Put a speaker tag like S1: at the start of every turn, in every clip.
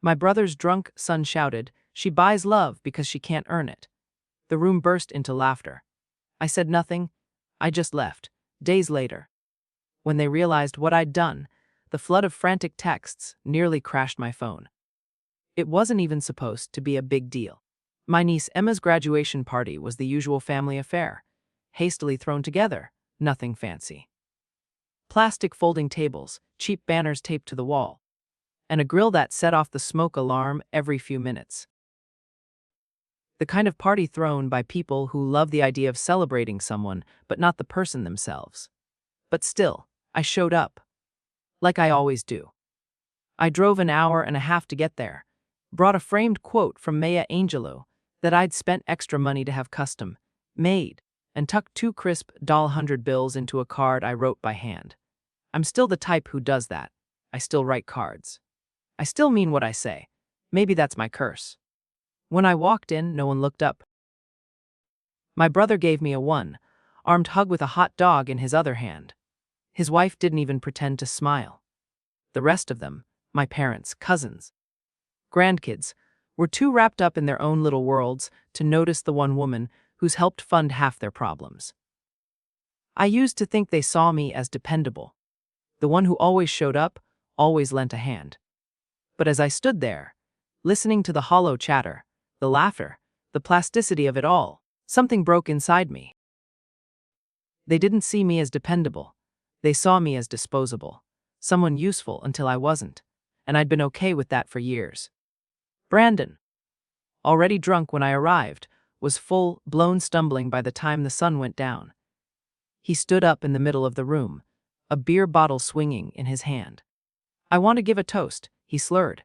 S1: My brother's drunk son shouted, "She buys love because she can't earn it." The room burst into laughter. I said nothing. I just left. Days later, when they realized what I'd done, the flood of frantic texts nearly crashed my phone. It wasn't even supposed to be a big deal. My niece Emma's graduation party was the usual family affair, hastily thrown together, nothing fancy. Plastic folding tables, cheap banners taped to the wall, and a grill that set off the smoke alarm every few minutes. The kind of party thrown by people who love the idea of celebrating someone, but not the person themselves. But still, I showed up. Like I always do. I drove an hour and a half to get there, brought a framed quote from Maya Angelou that I'd spent extra money to have custom made, and tucked 2 crisp $100 bills into a card I wrote by hand. I'm still the type who does that. I still write cards. I still mean what I say. Maybe that's my curse. When I walked in, no one looked up. My brother gave me a one-armed hug with a hot dog in his other hand. His wife didn't even pretend to smile. The rest of them, my parents, cousins, grandkids, were too wrapped up in their own little worlds to notice the one woman who's helped fund half their problems. I used to think they saw me as dependable, the one who always showed up, always lent a hand. But as I stood there, listening to the hollow chatter, the laughter, the plasticity of it all, something broke inside me. They didn't see me as dependable. They saw me as disposable, someone useful until I wasn't, and I'd been okay with that for years. Brandon, already drunk when I arrived, was full-blown stumbling by the time the sun went down. He stood up in the middle of the room, a beer bottle swinging in his hand. "I want to give a toast," he slurred.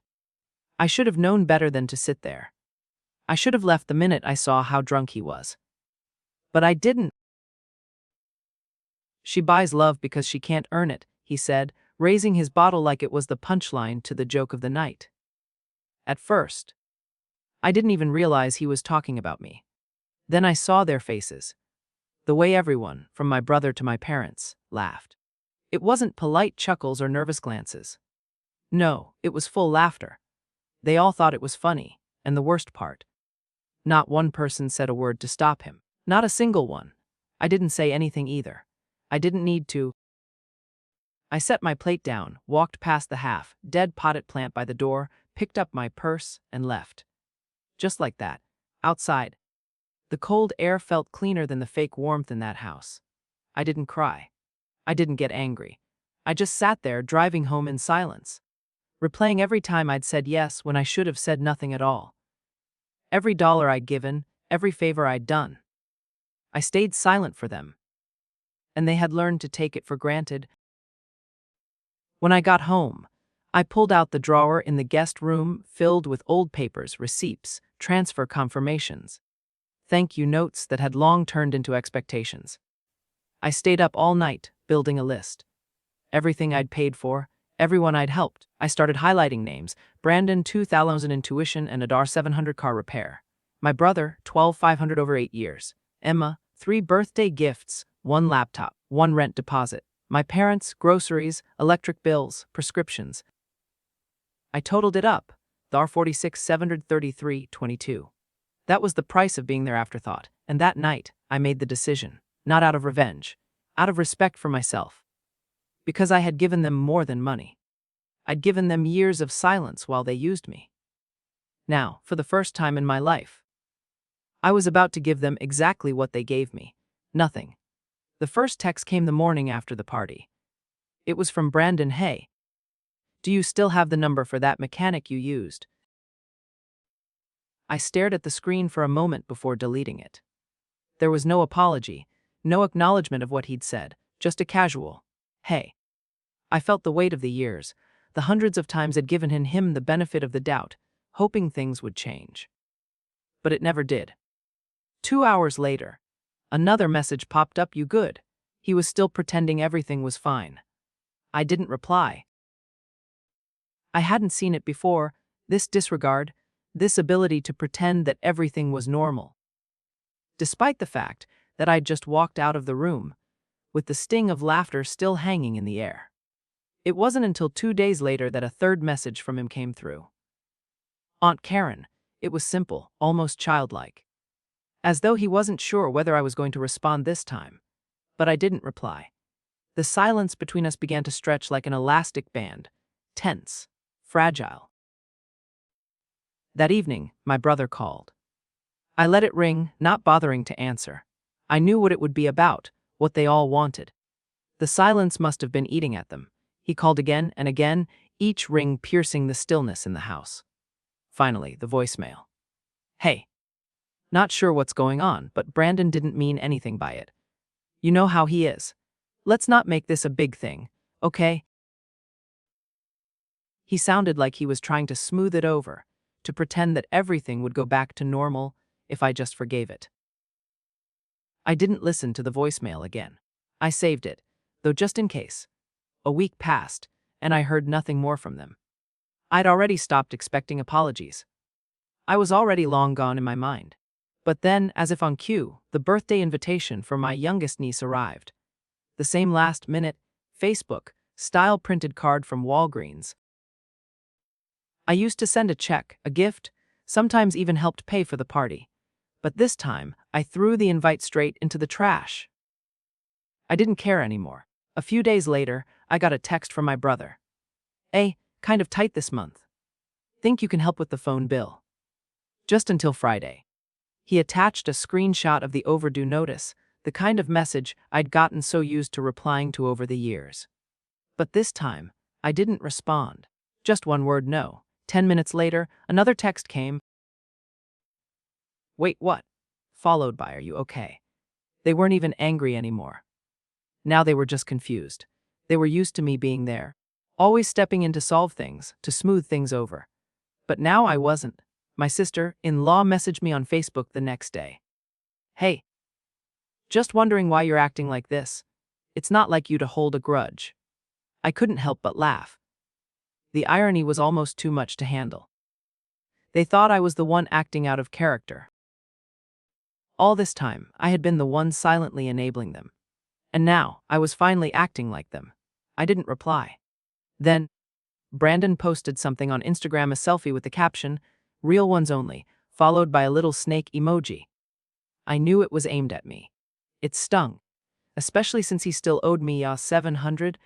S1: I should have known better than to sit there. I should have left the minute I saw how drunk he was. But I didn't. "She buys love because she can't earn it," he said, raising his bottle like it was the punchline to the joke of the night. At first, I didn't even realize he was talking about me. Then I saw their faces. The way everyone, from my brother to my parents, laughed. It wasn't polite chuckles or nervous glances. No, it was full laughter. They all thought it was funny, and the worst part, not one person said a word to stop him. Not a single one. I didn't say anything either. I didn't need to. I set my plate down, walked past the half-dead potted plant by the door, picked up my purse, and left. Just like that, outside. The cold air felt cleaner than the fake warmth in that house. I didn't cry. I didn't get angry. I just sat there, driving home in silence, replaying every time I'd said yes when I should have said nothing at all. Every dollar I'd given, every favor I'd done. I stayed silent for them, and they had learned to take it for granted. When I got home, I pulled out the drawer in the guest room filled with old papers, receipts, transfer confirmations, thank you notes that had long turned into expectations. I stayed up all night, building a list. Everything I'd paid for, everyone I'd helped. I started highlighting names: Brandon, 2,000 in tuition and Adar 700 car repair. My brother, 12,500 over 8 years. Emma, 3 birthday gifts, 1 laptop, 1 rent deposit. My parents, groceries, electric bills, prescriptions. I totaled it up, Thar 46,733.22. That was the price of being their afterthought, and that night, I made the decision, not out of revenge, out of respect for myself. Because I had given them more than money. I'd given them years of silence while they used me. Now, for the first time in my life, I was about to give them exactly what they gave me, nothing. The first text came the morning after the party. It was from Brandon. "Hey, do you still have the number for that mechanic you used?" I stared at the screen for a moment before deleting it. There was no apology, no acknowledgement of what he'd said, just a casual, "Hey." I felt the weight of the years, the hundreds of times I'd given him the benefit of the doubt, hoping things would change. But it never did. 2 hours later, another message popped up. "You good?" He was still pretending everything was fine. I didn't reply. I hadn't seen it before, this disregard, this ability to pretend that everything was normal. Despite the fact that I'd just walked out of the room, with the sting of laughter still hanging in the air. It wasn't until 2 days later that a third message from him came through. Aunt Karen. It was simple, almost childlike. As though he wasn't sure whether I was going to respond this time. But I didn't reply. The silence between us began to stretch like an elastic band, tense, fragile. That evening, my brother called. I let it ring, not bothering to answer. I knew what it would be about, what they all wanted. The silence must have been eating at them. He called again and again, each ring piercing the stillness in the house. Finally, the voicemail. Hey. Not sure what's going on, but Brandon didn't mean anything by it. You know how he is. Let's not make this a big thing, okay? He sounded like he was trying to smooth it over, to pretend that everything would go back to normal if I just forgave it. I didn't listen to the voicemail again. I saved it, though just in case. A week passed, and I heard nothing more from them. I'd already stopped expecting apologies. I was already long gone in my mind. But then, as if on cue, the birthday invitation for my youngest niece arrived. The same last-minute, Facebook-style printed card from Walgreens. I used to send a check, a gift, sometimes even helped pay for the party. But this time, I threw the invite straight into the trash. I didn't care anymore. A few days later, I got a text from my brother. Hey, kind of tight this month. Think you can help with the phone bill? Just until Friday. He attached a screenshot of the overdue notice, the kind of message I'd gotten so used to replying to over the years. But this time, I didn't respond. Just one word no. 10 minutes later, another text came. Wait, what? Followed by, are you okay? They weren't even angry anymore. Now they were just confused. They were used to me being there, always stepping in to solve things, to smooth things over. But now I wasn't. My sister-in-law messaged me on Facebook the next day. Hey. Just wondering why you're acting like this. It's not like you to hold a grudge. I couldn't help but laugh. The irony was almost too much to handle. They thought I was the one acting out of character. All this time, I had been the one silently enabling them. And now, I was finally acting like them. I didn't reply. Then, Brandon posted something on Instagram, a selfie with the caption, "Real ones only," followed by a little snake emoji. I knew it was aimed at me. It stung, especially since he still owed me $700,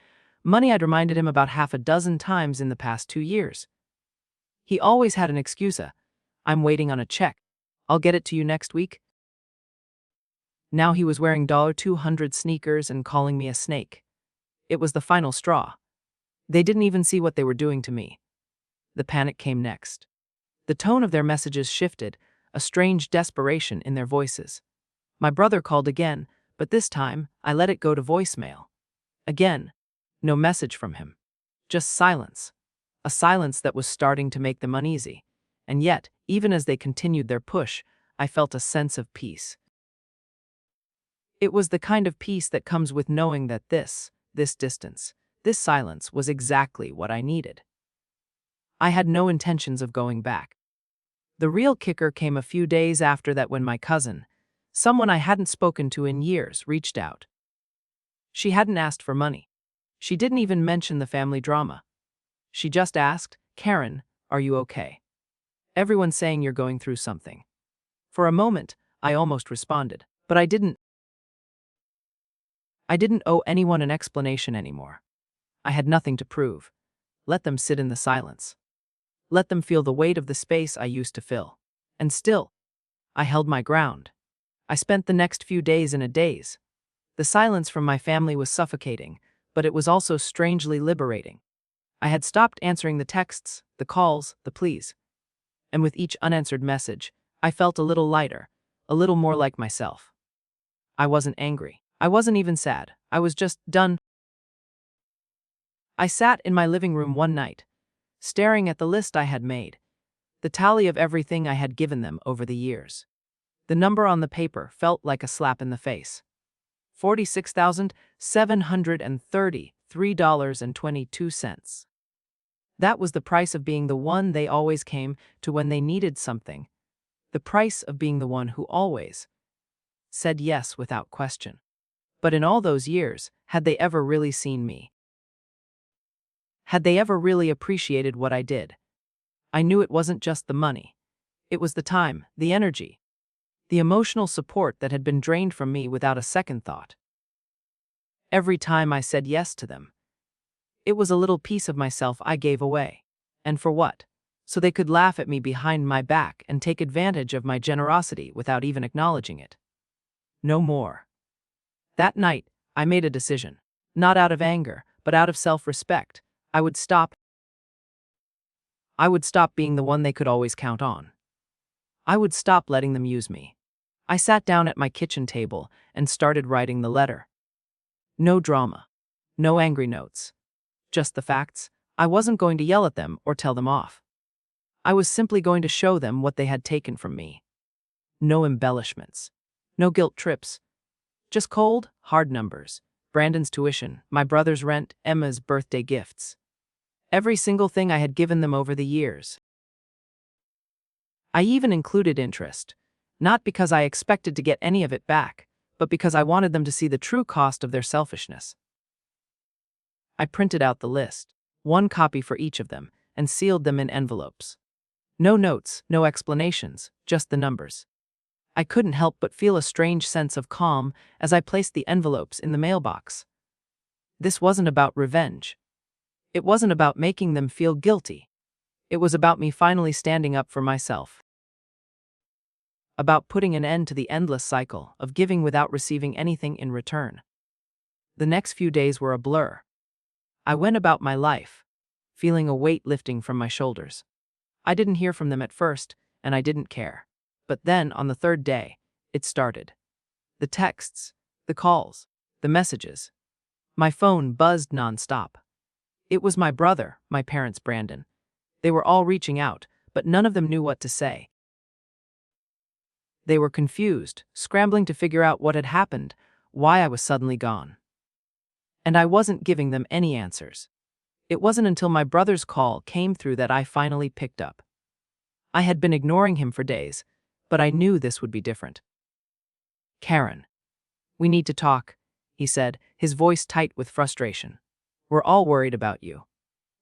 S1: money I'd reminded him about half a dozen times in the past 2 years. He always had an excuse. I'm waiting on a check. I'll get it to you next week. Now he was wearing $200 sneakers and calling me a snake. It was the final straw. They didn't even see what they were doing to me. The panic came next. The tone of their messages shifted, a strange desperation in their voices. My brother called again, but this time, I let it go to voicemail. Again, no message from him. Just silence. A silence that was starting to make them uneasy. And yet, even as they continued their push, I felt a sense of peace. It was the kind of peace that comes with knowing that this distance, this silence was exactly what I needed. I had no intentions of going back. The real kicker came a few days after that when my cousin, someone I hadn't spoken to in years, reached out. She hadn't asked for money. She didn't even mention the family drama. She just asked, "Karen, are you okay? Everyone's saying you're going through something." For a moment, I almost responded, but I didn't. I didn't owe anyone an explanation anymore. I had nothing to prove. Let them sit in the silence. Let them feel the weight of the space I used to fill. And still, I held my ground. I spent the next few days in a daze. The silence from my family was suffocating, but it was also strangely liberating. I had stopped answering the texts, the calls, the pleas. And with each unanswered message, I felt a little lighter, a little more like myself. I wasn't angry. I wasn't even sad. I was just done. I sat in my living room one night, staring at the list I had made, the tally of everything I had given them over the years. The number on the paper felt like a slap in the face. $46,733.22. That was the price of being the one they always came to when they needed something. The price of being the one who always said yes without question. But in all those years, had they ever really seen me? Had they ever really appreciated what I did? I knew it wasn't just the money. It was the time, the energy, the emotional support that had been drained from me without a second thought. Every time I said yes to them, it was a little piece of myself I gave away. And for what? So they could laugh at me behind my back and take advantage of my generosity without even acknowledging it. No more. That night, I made a decision. Not out of anger, but out of self-respect. I would stop. I would stop being the one they could always count on. I would stop letting them use me. I sat down at my kitchen table and started writing the letter. No drama. No angry notes. Just the facts. I wasn't going to yell at them or tell them off. I was simply going to show them what they had taken from me. No embellishments. No guilt trips. Just cold, hard numbers. Brandon's tuition, my brother's rent, Emma's birthday gifts. Every single thing I had given them over the years. I even included interest. Not because I expected to get any of it back, but because I wanted them to see the true cost of their selfishness. I printed out the list, one copy for each of them, and sealed them in envelopes. No notes, no explanations, just the numbers. I couldn't help but feel a strange sense of calm as I placed the envelopes in the mailbox. This wasn't about revenge. It wasn't about making them feel guilty. It was about me finally standing up for myself. About putting an end to the endless cycle of giving without receiving anything in return. The next few days were a blur. I went about my life, feeling a weight lifting from my shoulders. I didn't hear from them at first, and I didn't care. But then, on the third day, it started. The texts, the calls, the messages. My phone buzzed nonstop. It was my brother, my parents' Brandon. They were all reaching out, but none of them knew what to say. They were confused, scrambling to figure out what had happened, why I was suddenly gone. And I wasn't giving them any answers. It wasn't until my brother's call came through that I finally picked up. I had been ignoring him for days, but I knew this would be different. "Karen, we need to talk," he said, his voice tight with frustration. "We're all worried about you.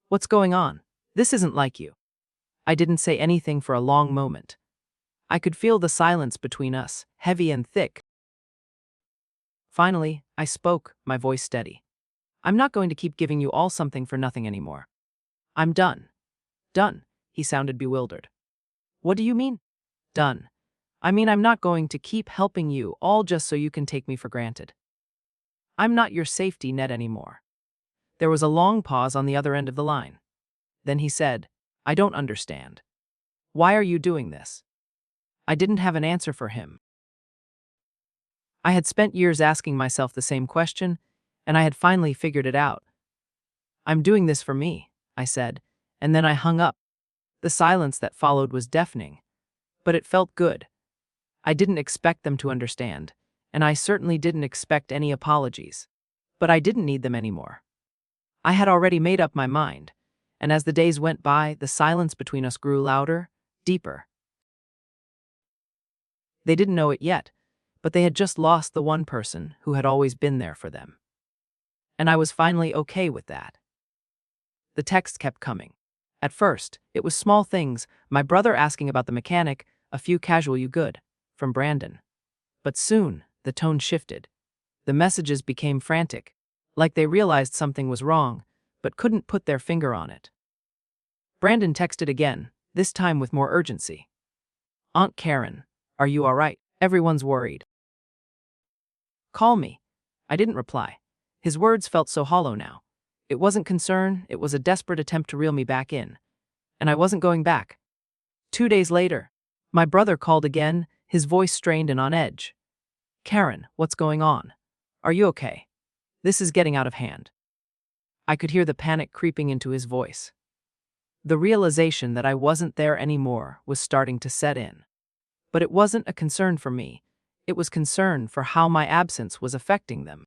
S1: What's going on? This isn't like you." I didn't say anything for a long moment. I could feel the silence between us, heavy and thick. Finally, I spoke, my voice steady. "I'm not going to keep giving you all something for nothing anymore. I'm done." "Done?" He sounded bewildered. "What do you mean?" "Done. I mean, I'm not going to keep helping you all just so you can take me for granted. I'm not your safety net anymore." There was a long pause on the other end of the line. Then he said, "I don't understand. Why are you doing this?" I didn't have an answer for him. I had spent years asking myself the same question, and I had finally figured it out. "I'm doing this for me," I said, and then I hung up. The silence that followed was deafening, but it felt good. I didn't expect them to understand, and I certainly didn't expect any apologies. But I didn't need them anymore. I had already made up my mind, and as the days went by, the silence between us grew louder, deeper. They didn't know it yet, but they had just lost the one person who had always been there for them. And I was finally okay with that. The text kept coming. At first, it was small things, my brother asking about the mechanic, a few casual "you good?" from Brandon. But soon, the tone shifted. The messages became frantic, like they realized something was wrong, but couldn't put their finger on it. Brandon texted again, this time with more urgency. "Aunt Karen, are you all right? Everyone's worried. Call me." I didn't reply. His words felt so hollow now. It wasn't concern, it was a desperate attempt to reel me back in. And I wasn't going back. 2 days later, my brother called again, his voice strained and on edge. "Karen, what's going on? Are you okay? This is getting out of hand." I could hear the panic creeping into his voice. The realization that I wasn't there anymore was starting to set in. But it wasn't a concern for me. It was concern for how my absence was affecting them.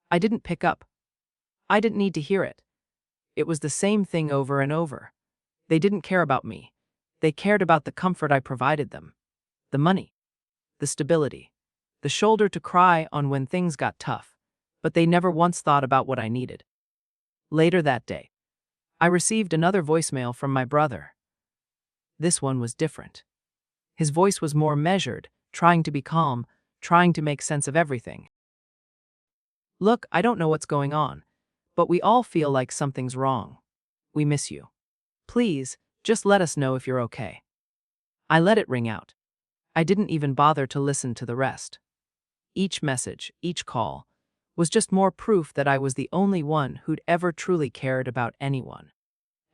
S1: I didn't pick up. I didn't need to hear it. It was the same thing over and over. They didn't care about me. They cared about the comfort I provided them. The money. The stability. The shoulder to cry on when things got tough. But they never once thought about what I needed. Later that day, I received another voicemail from my brother. This one was different. His voice was more measured, trying to be calm, trying to make sense of everything. Look, I don't know what's going on, but we all feel like something's wrong. We miss you. Please, just let us know if you're okay. I let it ring out. I didn't even bother to listen to the rest. Each message, each call, was just more proof that I was the only one who'd ever truly cared about anyone.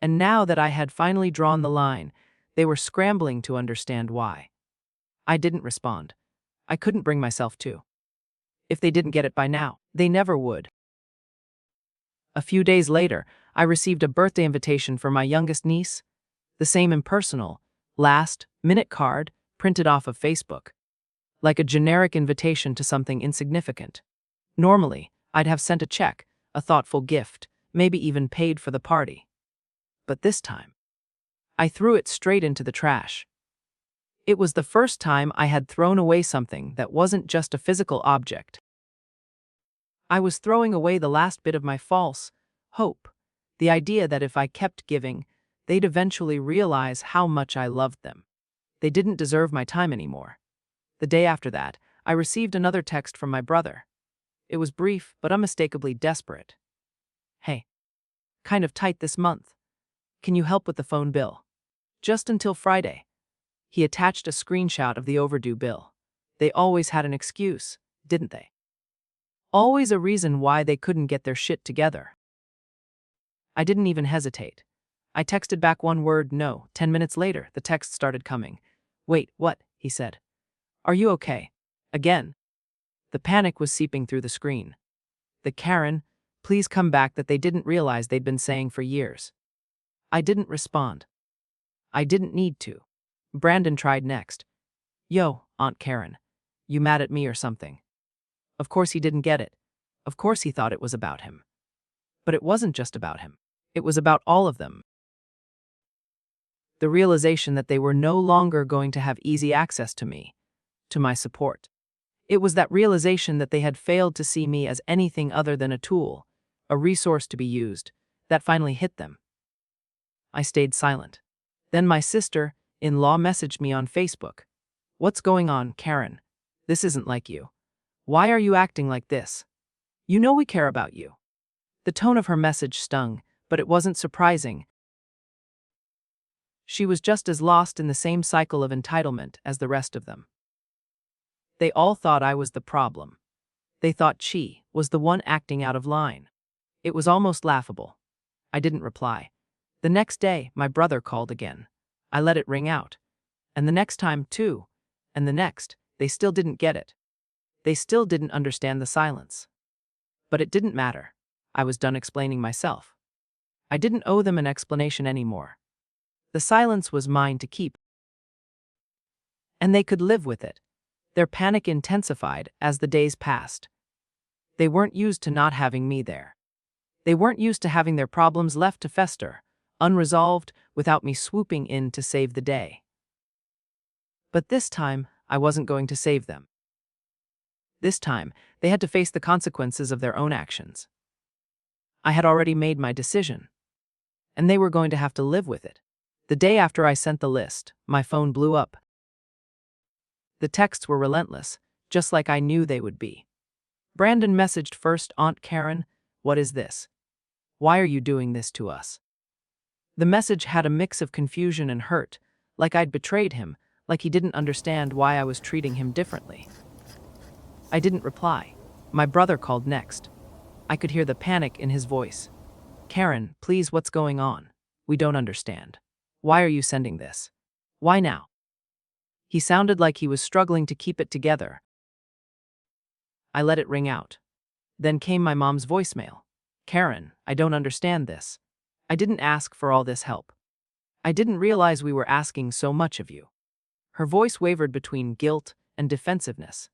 S1: And now that I had finally drawn the line, they were scrambling to understand why. I didn't respond. I couldn't bring myself to. If they didn't get it by now, they never would. A few days later, I received a birthday invitation for my youngest niece, the same impersonal, last-minute card printed off of Facebook, like a generic invitation to something insignificant. Normally, I'd have sent a check, a thoughtful gift, maybe even paid for the party. But this time, I threw it straight into the trash. It was the first time I had thrown away something that wasn't just a physical object. I was throwing away the last bit of my false hope, the idea that if I kept giving, they'd eventually realize how much I loved them. They didn't deserve my time anymore. The day after that, I received another text from my brother. It was brief, but unmistakably desperate. Hey, kind of tight this month. Can you help with the phone bill? Just until Friday. He attached a screenshot of the overdue bill. They always had an excuse, didn't they? Always a reason why they couldn't get their shit together. I didn't even hesitate. I texted back one word, no. 10 minutes later, the text started coming. Wait, what? He said. Are you okay? Again. The panic was seeping through the screen. The Karen, please come back that they didn't realize they'd been saying for years. I didn't respond. I didn't need to. Brandon tried next. Yo, Aunt Karen. You mad at me or something? Of course he didn't get it. Of course he thought it was about him. But it wasn't just about him. It was about all of them. The realization that they were no longer going to have easy access to me, to my support. It was that realization that they had failed to see me as anything other than a tool, a resource to be used, that finally hit them. I stayed silent. Then my sister-in-law messaged me on Facebook. What's going on, Karen? This isn't like you. Why are you acting like this? You know we care about you. The tone of her message stung, but it wasn't surprising. She was just as lost in the same cycle of entitlement as the rest of them. They all thought I was the problem. They thought she was the one acting out of line. It was almost laughable. I didn't reply. The next day, my brother called again. I let it ring out. And the next time, too. And the next, they still didn't get it. They still didn't understand the silence. But it didn't matter. I was done explaining myself. I didn't owe them an explanation anymore. The silence was mine to keep. And they could live with it. Their panic intensified as the days passed. They weren't used to not having me there. They weren't used to having their problems left to fester, unresolved, without me swooping in to save the day. But this time, I wasn't going to save them. This time, they had to face the consequences of their own actions. I had already made my decision, and they were going to have to live with it. The day after I sent the list, my phone blew up. The texts were relentless, just like I knew they would be. Brandon messaged first, Aunt Karen, what is this? Why are you doing this to us? The message had a mix of confusion and hurt, like I'd betrayed him, like he didn't understand why I was treating him differently. I didn't reply. My brother called next. I could hear the panic in his voice. Karen, please, what's going on? We don't understand. Why are you sending this? Why now? He sounded like he was struggling to keep it together. I let it ring out. Then came my mom's voicemail. Karen, I don't understand this. I didn't ask for all this help. I didn't realize we were asking so much of you. Her voice wavered between guilt and defensiveness.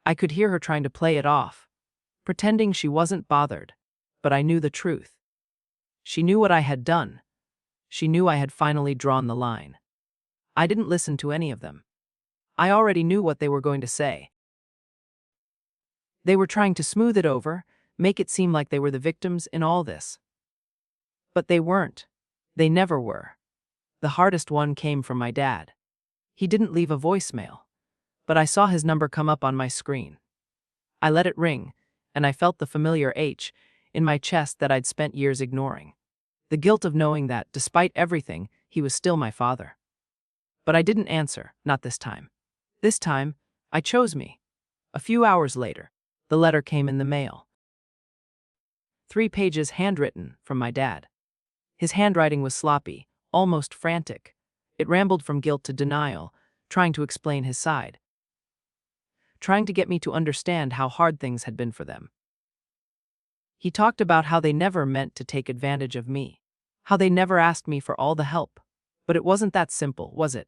S1: I could hear her trying to play it off, pretending she wasn't bothered, but I knew the truth. She knew what I had done. She knew I had finally drawn the line. I didn't listen to any of them. I already knew what they were going to say. They were trying to smooth it over, make it seem like they were the victims in all this. But they weren't. They never were. The hardest one came from my dad. He didn't leave a voicemail, but I saw his number come up on my screen. I let it ring, and I felt the familiar ache in my chest that I'd spent years ignoring. The guilt of knowing that, despite everything, he was still my father. But I didn't answer, not this time. This time, I chose me. A few hours later, the letter came in the mail. 3 pages handwritten from my dad. His handwriting was sloppy, almost frantic. It rambled from guilt to denial, trying to explain his side. Trying to get me to understand how hard things had been for them. He talked about how they never meant to take advantage of me. How they never asked me for all the help. But it wasn't that simple, was it?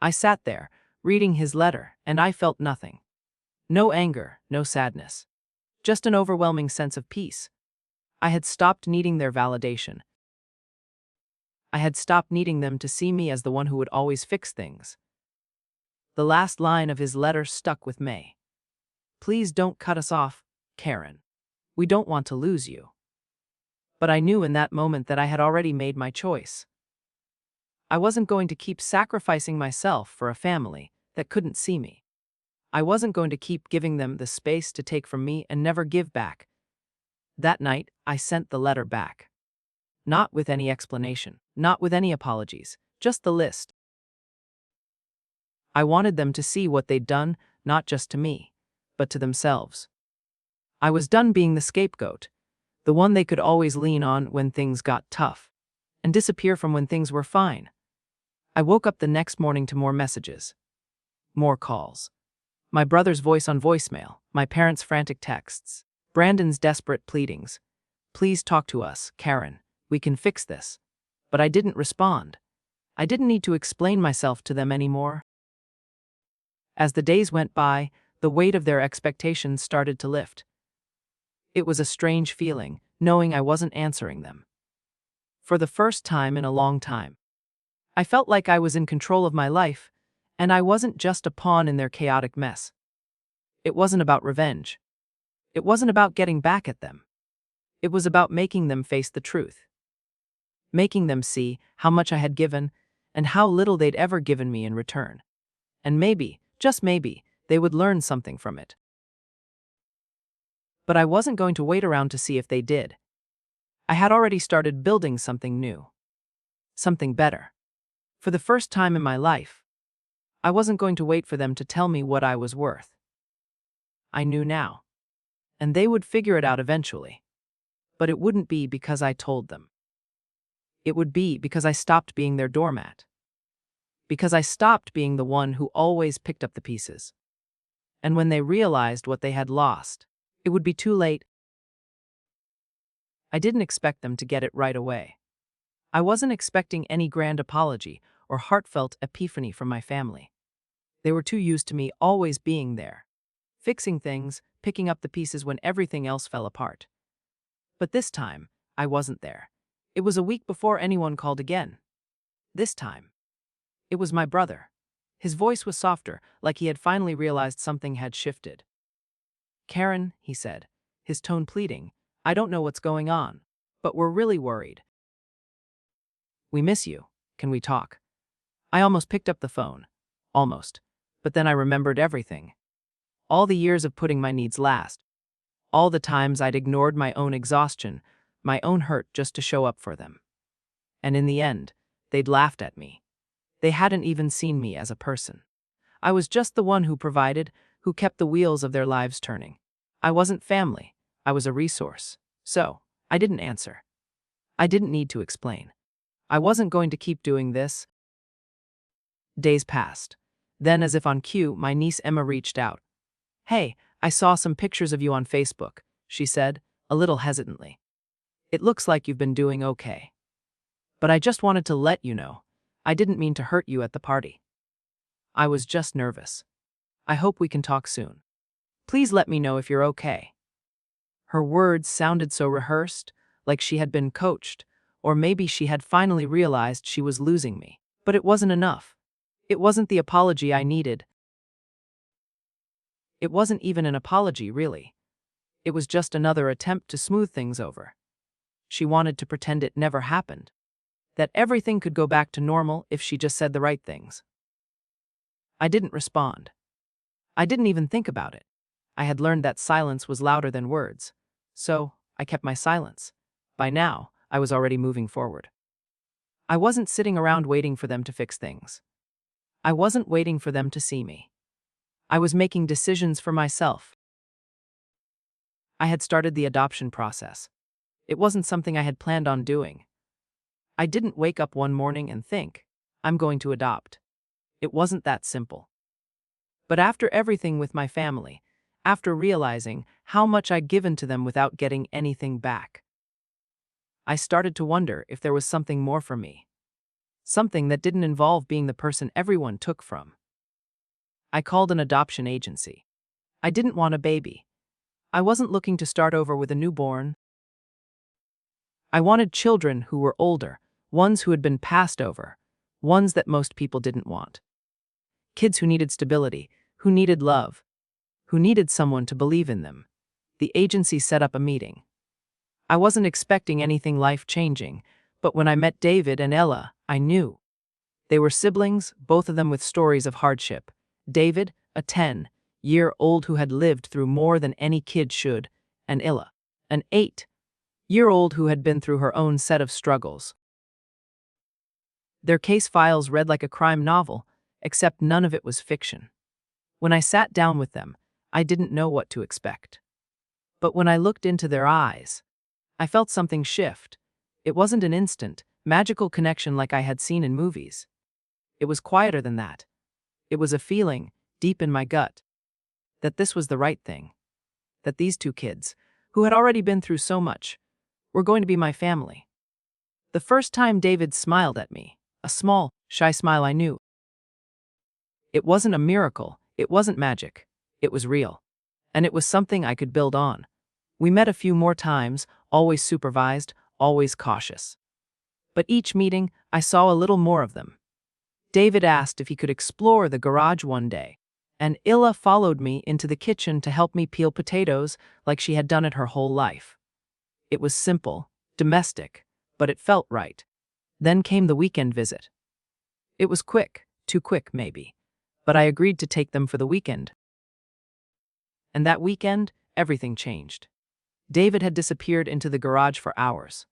S1: I sat there, reading his letter, and I felt nothing. No anger, no sadness. Just an overwhelming sense of peace. I had stopped needing their validation. I had stopped needing them to see me as the one who would always fix things. The last line of his letter stuck with me. Please don't cut us off, Karen. We don't want to lose you. But I knew in that moment that I had already made my choice. I wasn't going to keep sacrificing myself for a family that couldn't see me. I wasn't going to keep giving them the space to take from me and never give back. That night, I sent the letter back. Not with any explanation, not with any apologies, just the list. I wanted them to see what they'd done, not just to me, but to themselves. I was done being the scapegoat, the one they could always lean on when things got tough, and disappear from when things were fine. I woke up the next morning to more messages. More calls. My brother's voice on voicemail, my parents' frantic texts, Brandon's desperate pleadings. Please talk to us, Karen. We can fix this. But I didn't respond. I didn't need to explain myself to them anymore. As the days went by, the weight of their expectations started to lift. It was a strange feeling, knowing I wasn't answering them. For the first time in a long time. I felt like I was in control of my life, and I wasn't just a pawn in their chaotic mess. It wasn't about revenge. It wasn't about getting back at them. It was about making them face the truth. Making them see how much I had given and how little they'd ever given me in return. And maybe, just maybe, they would learn something from it. But I wasn't going to wait around to see if they did. I had already started building something new. Something better. For the first time in my life, I wasn't going to wait for them to tell me what I was worth. I knew now. And they would figure it out eventually. But it wouldn't be because I told them. It would be because I stopped being their doormat. Because I stopped being the one who always picked up the pieces. And when they realized what they had lost, it would be too late. I didn't expect them to get it right away. I wasn't expecting any grand apology or heartfelt epiphany from my family. They were too used to me always being there, fixing things, picking up the pieces when everything else fell apart. But this time, I wasn't there. It was a week before anyone called again. This time, it was my brother. His voice was softer, like he had finally realized something had shifted. Karen, he said, his tone pleading, I don't know what's going on, but we're really worried. We miss you. Can we talk? I almost picked up the phone. Almost. But then I remembered everything. All the years of putting my needs last. All the times I'd ignored my own exhaustion, my own hurt just to show up for them. And in the end, they'd laughed at me. They hadn't even seen me as a person. I was just the one who provided, who kept the wheels of their lives turning. I wasn't family. I was a resource. So, I didn't answer. I didn't need to explain. I wasn't going to keep doing this. Days passed. Then, as if on cue, my niece Emma reached out. Hey, I saw some pictures of you on Facebook, she said, a little hesitantly. It looks like you've been doing okay. But I just wanted to let you know, I didn't mean to hurt you at the party. I was just nervous. I hope we can talk soon. Please let me know if you're okay. Her words sounded so rehearsed, like she had been coached, or maybe she had finally realized she was losing me. But it wasn't enough. It wasn't the apology I needed. It wasn't even an apology, really. It was just another attempt to smooth things over. She wanted to pretend it never happened, that everything could go back to normal if she just said the right things. I didn't respond. I didn't even think about it. I had learned that silence was louder than words. So, I kept my silence. By now, I was already moving forward. I wasn't sitting around waiting for them to fix things. I wasn't waiting for them to see me. I was making decisions for myself. I had started the adoption process. It wasn't something I had planned on doing. I didn't wake up one morning and think, I'm going to adopt. It wasn't that simple. But after everything with my family, after realizing how much I'd given to them without getting anything back, I started to wonder if there was something more for me. Something that didn't involve being the person everyone took from. I called an adoption agency. I didn't want a baby. I wasn't looking to start over with a newborn. I wanted children who were older, ones who had been passed over, ones that most people didn't want. Kids who needed stability, who needed love, who needed someone to believe in them. The agency set up a meeting. I wasn't expecting anything life-changing, but when I met David and Ella, I knew. They were siblings, both of them with stories of hardship. David, a 10-year-old who had lived through more than any kid should, and Ella, an 8-year-old who had been through her own set of struggles. Their case files read like a crime novel, except none of it was fiction. When I sat down with them, I didn't know what to expect. But when I looked into their eyes, I felt something shift. It wasn't an instant, magical connection like I had seen in movies. It was quieter than that. It was a feeling, deep in my gut, that this was the right thing. That these two kids, who had already been through so much, were going to be my family. The first time David smiled at me, a small, shy smile I knew. It wasn't a miracle, it wasn't magic. It was real. And it was something I could build on. We met a few more times, always supervised, always cautious. But each meeting, I saw a little more of them. David asked if he could explore the garage one day, and Illa followed me into the kitchen to help me peel potatoes like she had done it her whole life. It was simple, domestic, but it felt right. Then came the weekend visit. It was quick, too quick maybe, but I agreed to take them for the weekend. And that weekend, everything changed. David had disappeared into the garage for hours.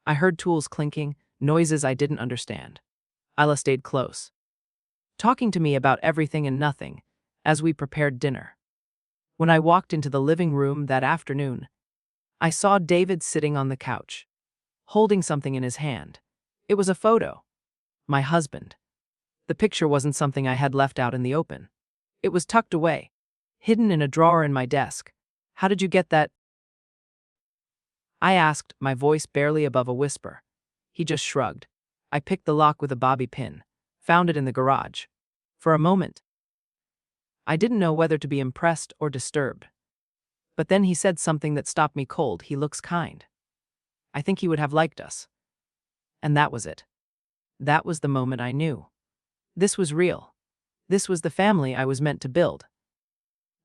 S1: I heard tools clinking, noises I didn't understand. Illa stayed close, talking to me about everything and nothing, as we prepared dinner. When I walked into the living room that afternoon, I saw David sitting on the couch, holding something in his hand. It was a photo. My husband. The picture wasn't something I had left out in the open. It was tucked away, hidden in a drawer in my desk. How did you get that? I asked, my voice barely above a whisper. He just shrugged. I picked the lock with a bobby pin, found it in the garage. For a moment, I didn't know whether to be impressed or disturbed. But then he said something that stopped me cold. He looks kind. I think he would have liked us. And that was it. That was the moment I knew. This was real. This was the family I was meant to build.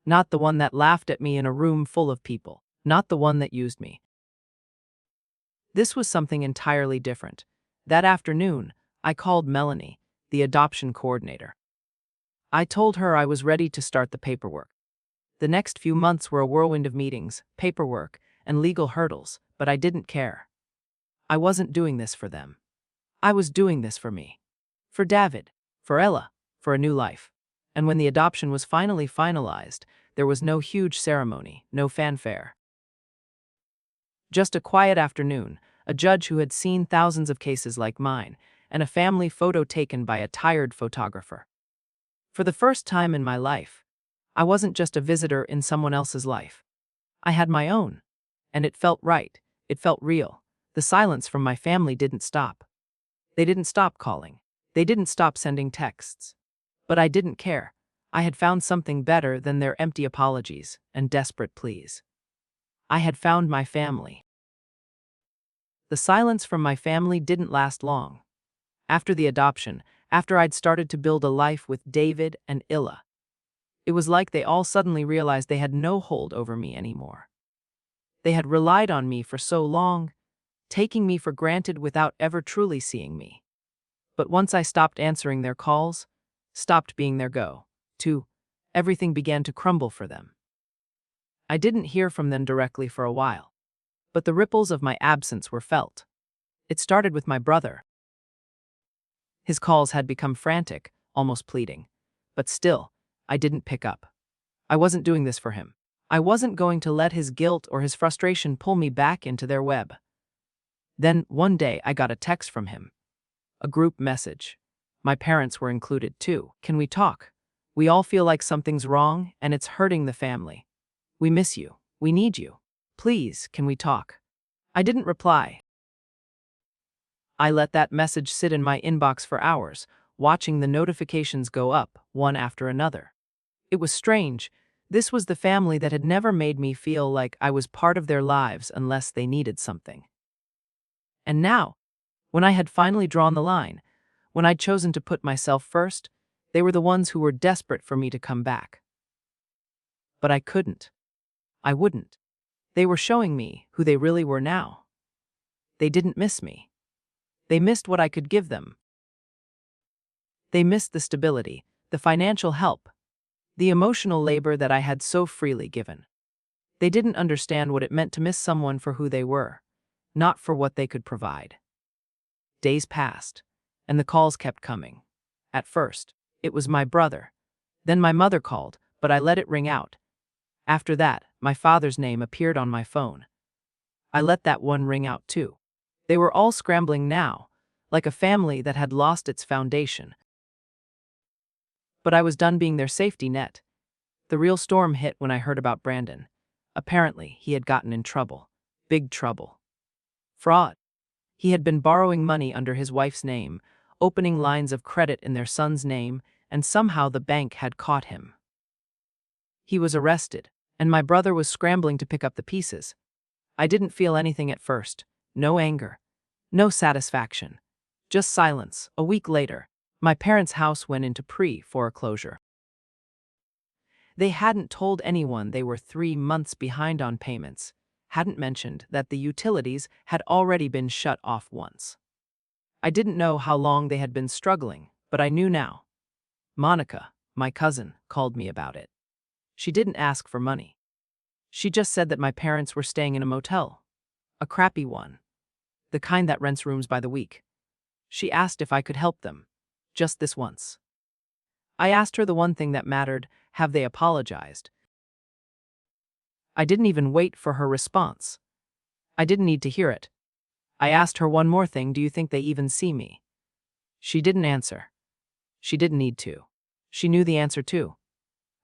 S1: Not the one that laughed at me in a room full of people. Not the one that used me. This was something entirely different. That afternoon, I called Melanie, the adoption coordinator. I told her I was ready to start the paperwork. The next few months were a whirlwind of meetings, paperwork, and legal hurdles, but I didn't care. I wasn't doing this for them. I was doing this for me. For David, for Ella, for a new life. And when the adoption was finally finalized, there was no huge ceremony, no fanfare. Just a quiet afternoon, a judge who had seen thousands of cases like mine, and a family photo taken by a tired photographer. For the first time in my life, I wasn't just a visitor in someone else's life. I had my own. And it felt right. It felt real. The silence from my family didn't stop. They didn't stop calling. They didn't stop sending texts. But I didn't care. I had found something better than their empty apologies and desperate pleas. I had found my family. The silence from my family didn't last long. After the adoption, after I'd started to build a life with David and Illa, it was like they all suddenly realized they had no hold over me anymore. They had relied on me for so long, taking me for granted without ever truly seeing me. But once I stopped answering their calls, stopped being their go-to, everything began to crumble for them. I didn't hear from them directly for a while, but the ripples of my absence were felt. It started with my brother. His calls had become frantic, almost pleading. But still, I didn't pick up. I wasn't doing this for him. I wasn't going to let his guilt or his frustration pull me back into their web. Then, one day, I got a text from him. A group message. My parents were included too. "Can we talk? We all feel like something's wrong and it's hurting the family. We miss you. We need you. Please, can we talk?" I didn't reply. I let that message sit in my inbox for hours, watching the notifications go up, one after another. It was strange. This was the family that had never made me feel like I was part of their lives unless they needed something. And now, when I had finally drawn the line, when I'd chosen to put myself first, they were the ones who were desperate for me to come back. But I couldn't. I wouldn't. They were showing me who they really were now. They didn't miss me. They missed what I could give them. They missed the stability, the financial help, the emotional labor that I had so freely given. They didn't understand what it meant to miss someone for who they were, not for what they could provide. Days passed, and the calls kept coming. At first, it was my brother. Then my mother called, but I let it ring out. After that, my father's name appeared on my phone. I let that one ring out too. They were all scrambling now, like a family that had lost its foundation. But I was done being their safety net. The real storm hit when I heard about Brandon. Apparently, he had gotten in trouble. Big trouble. Fraud. He had been borrowing money under his wife's name, opening lines of credit in their son's name, and somehow the bank had caught him. He was arrested, and my brother was scrambling to pick up the pieces. I didn't feel anything at first. No anger. No satisfaction. Just silence. A week later, my parents' house went into pre-foreclosure. They hadn't told anyone they were 3 months behind on payments, hadn't mentioned that the utilities had already been shut off once. I didn't know how long they had been struggling, but I knew now. Monica, my cousin, called me about it. She didn't ask for money. She just said that my parents were staying in a motel. A crappy one. The kind that rents rooms by the week. She asked if I could help them. Just this once. I asked her the one thing that mattered: have they apologized? I didn't even wait for her response. I didn't need to hear it. I asked her one more thing: do you think they even see me? She didn't answer. She didn't need to. She knew the answer too.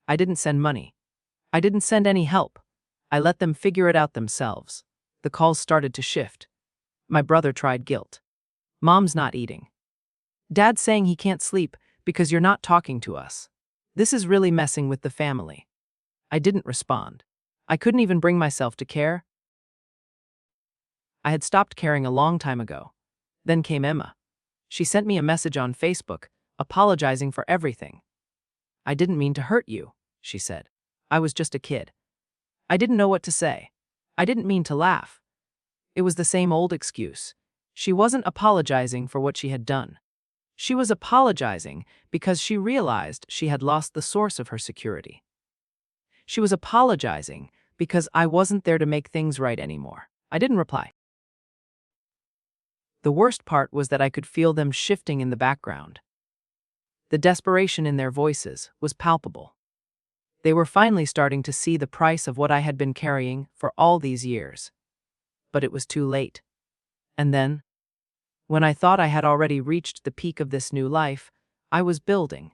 S1: I didn't send money. I didn't send any help. I let them figure it out themselves. The calls started to shift. My brother tried guilt. Mom's not eating. Dad's saying he can't sleep because you're not talking to us. This is really messing with the family. I didn't respond. I couldn't even bring myself to care. I had stopped caring a long time ago. Then came Emma. She sent me a message on Facebook, apologizing for everything. "I didn't mean to hurt you," she said. "I was just a kid." I didn't know what to say. I didn't mean to laugh. It was the same old excuse. She wasn't apologizing for what she had done. She was apologizing because she realized she had lost the source of her security. She was apologizing because I wasn't there to make things right anymore. I didn't reply. The worst part was that I could feel them shifting in the background. The desperation in their voices was palpable. They were finally starting to see the price of what I had been carrying for all these years. But it was too late. And then, when I thought I had already reached the peak of this new life, I was building.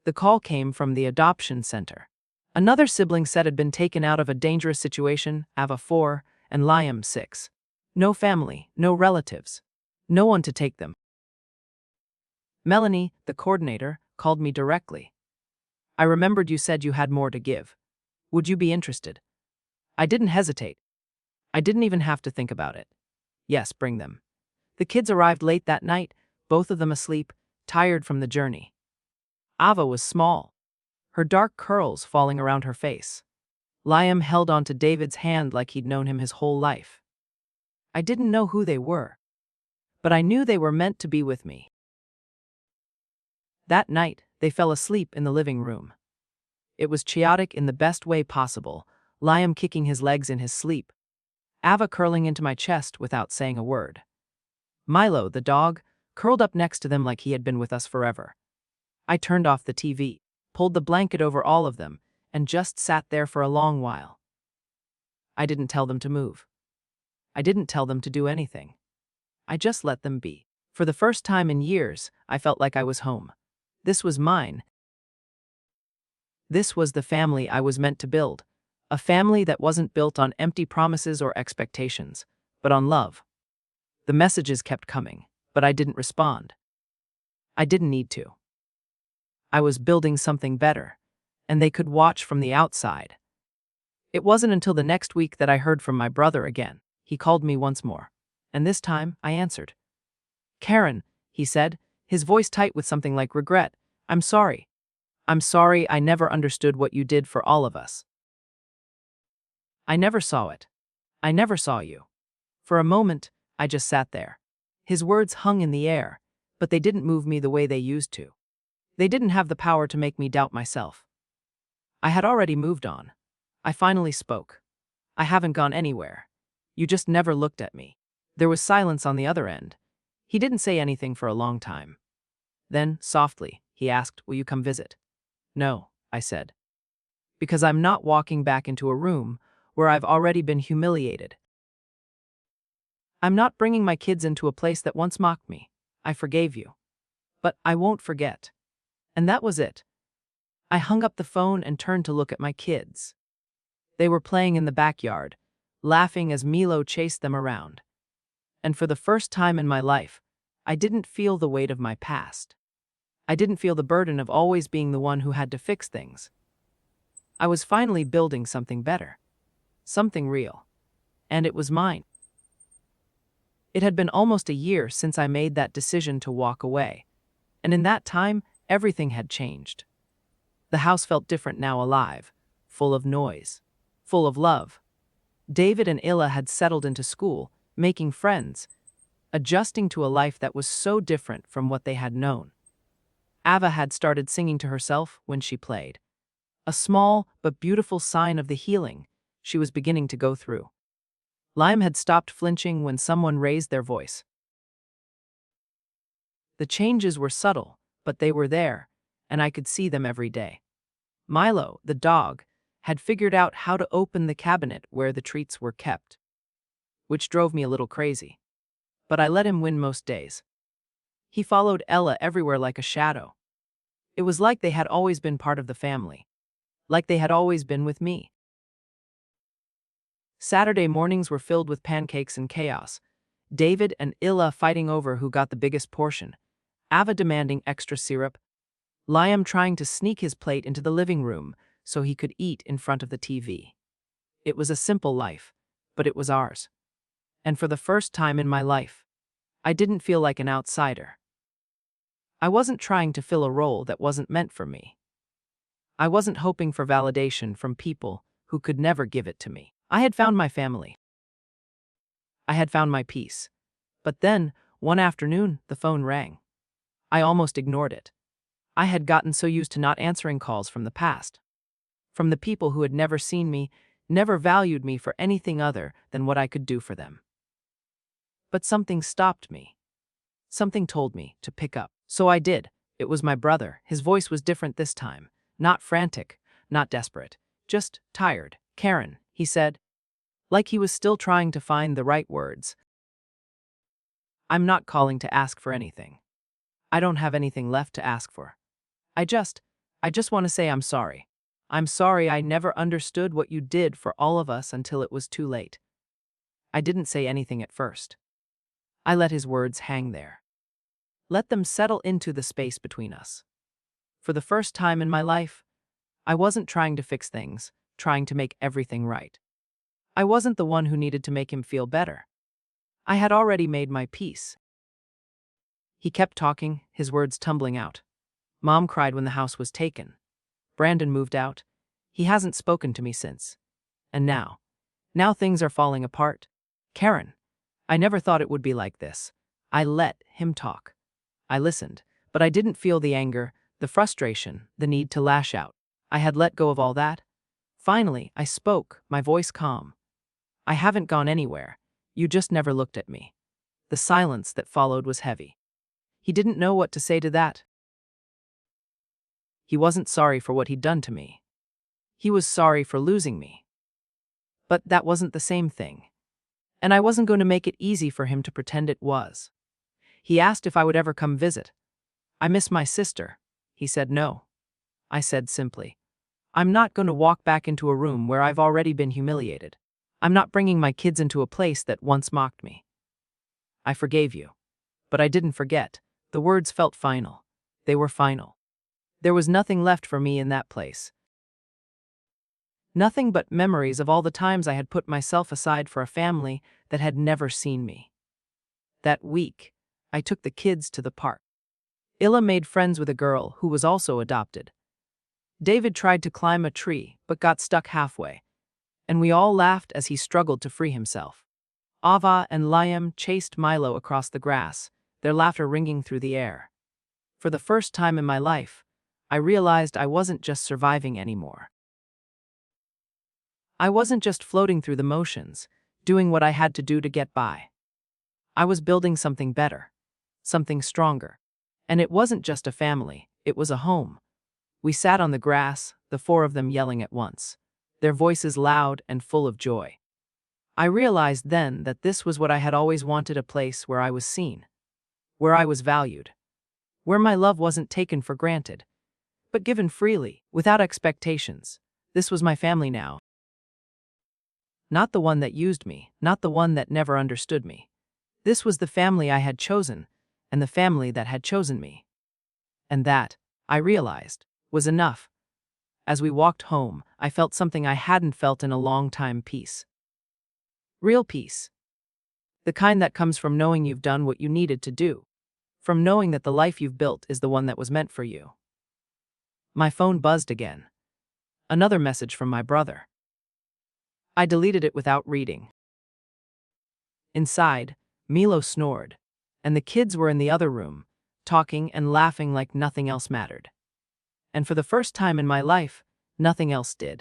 S1: The call came from the adoption center. Another sibling set had been taken out of a dangerous situation, Ava 4 and Liam 6. No family, no relatives, no one to take them. Melanie, the coordinator, called me directly. "I remembered you said you had more to give. Would you be interested?" I didn't hesitate. I didn't even have to think about it. Yes, bring them. The kids arrived late that night, both of them asleep, tired from the journey. Ava was small, her dark curls falling around her face. Liam held onto David's hand like he'd known him his whole life. I didn't know who they were, but I knew they were meant to be with me. That night, they fell asleep in the living room. It was chaotic in the best way possible, Liam kicking his legs in his sleep, Ava curling into my chest without saying a word. Milo, the dog, curled up next to them like he had been with us forever. I turned off the TV, pulled the blanket over all of them, and just sat there for a long while. I didn't tell them to move. I didn't tell them to do anything. I just let them be. For the first time in years, I felt like I was home. This was mine. This was the family I was meant to build. A family that wasn't built on empty promises or expectations, but on love. The messages kept coming, but I didn't respond. I didn't need to. I was building something better, and they could watch from the outside. It wasn't until the next week that I heard from my brother again. He called me once more, and this time I answered. "Karen," he said, his voice tight with something like regret. "I'm sorry. I'm sorry I never understood what you did for all of us. I never saw it. I never saw you." For a moment, I just sat there. His words hung in the air, but they didn't move me the way they used to. They didn't have the power to make me doubt myself. I had already moved on. I finally spoke. "I haven't gone anywhere. You just never looked at me." There was silence on the other end. He didn't say anything for a long time. Then, softly, he asked, "Will you come visit?" "No," I said. "Because I'm not walking back into a room where I've already been humiliated. I'm not bringing my kids into a place that once mocked me. I forgave you. But I won't forget." And that was it. I hung up the phone and turned to look at my kids. They were playing in the backyard, laughing as Milo chased them around. And for the first time in my life, I didn't feel the weight of my past. I didn't feel the burden of always being the one who had to fix things. I was finally building something better. Something real. And it was mine. It had been almost a year since I made that decision to walk away. And in that time, everything had changed. The house felt different now, alive, full of noise, full of love. David and Illa had settled into school, making friends, adjusting to a life that was so different from what they had known. Ava had started singing to herself when she played. A small but beautiful sign of the healing she was beginning to go through. Liam had stopped flinching when someone raised their voice. The changes were subtle, but they were there, and I could see them every day. Milo, the dog, had figured out how to open the cabinet where the treats were kept, which drove me a little crazy. But I let him win most days. He followed Ella everywhere like a shadow. It was like they had always been part of the family, like they had always been with me. Saturday mornings were filled with pancakes and chaos. David and Illa fighting over who got the biggest portion, Ava demanding extra syrup, Liam trying to sneak his plate into the living room so he could eat in front of the TV. It was a simple life, but it was ours. And for the first time in my life, I didn't feel like an outsider. I wasn't trying to fill a role that wasn't meant for me. I wasn't hoping for validation from people who could never give it to me. I had found my family. I had found my peace. But then, one afternoon, the phone rang. I almost ignored it. I had gotten so used to not answering calls from the past. From the people who had never seen me, never valued me for anything other than what I could do for them. But something stopped me. Something told me to pick up. So I did. It was my brother. His voice was different this time. Not frantic, not desperate. Just tired. "Karen," he said, like he was still trying to find the right words. "I'm not calling to ask for anything. I don't have anything left to ask for. I just want to say I'm sorry. I'm sorry I never understood what you did for all of us until it was too late." I didn't say anything at first. I let his words hang there. Let them settle into the space between us. For the first time in my life, I wasn't trying to fix things, trying to make everything right. I wasn't the one who needed to make him feel better. I had already made my peace. He kept talking, his words tumbling out. "Mom cried when the house was taken. Brandon moved out. He hasn't spoken to me since. And now things are falling apart. Karen, I never thought it would be like this. I let him talk. I listened, but I didn't feel the anger, the frustration, the need to lash out. I had let go of all that. Finally, I spoke, my voice calm. I haven't gone anywhere. You just never looked at me. The silence that followed was heavy. He didn't know what to say to that. He wasn't sorry for what he'd done to me. He was sorry for losing me. But that wasn't the same thing. And I wasn't going to make it easy for him to pretend it was. He asked if I would ever come visit. I miss my sister. He said no. I said simply, I'm not going to walk back into a room where I've already been humiliated. I'm not bringing my kids into a place that once mocked me. I forgave you. But I didn't forget. The words felt final. They were final. There was nothing left for me in that place. Nothing but memories of all the times I had put myself aside for a family that had never seen me. That week, I took the kids to the park. Illa made friends with a girl who was also adopted. David tried to climb a tree but got stuck halfway, and we all laughed as he struggled to free himself. Ava and Liam chased Milo across the grass, their laughter ringing through the air. For the first time in my life, I realized I wasn't just surviving anymore. I wasn't just floating through the motions, doing what I had to do to get by. I was building something better, something stronger. And it wasn't just a family, it was a home. We sat on the grass, the four of them yelling at once, their voices loud and full of joy. I realized then that this was what I had always wanted, a place where I was seen, where I was valued, where my love wasn't taken for granted, but given freely, without expectations. This was my family now. Not the one that used me, not the one that never understood me. This was the family I had chosen, and the family that had chosen me. And that, I realized, was enough. As we walked home, I felt something I hadn't felt in a long time: peace. Real peace. The kind that comes from knowing you've done what you needed to do, from knowing that the life you've built is the one that was meant for you. My phone buzzed again. Another message from my brother. I deleted it without reading. Inside, Milo snored, and the kids were in the other room, talking and laughing like nothing else mattered. And for the first time in my life, nothing else did.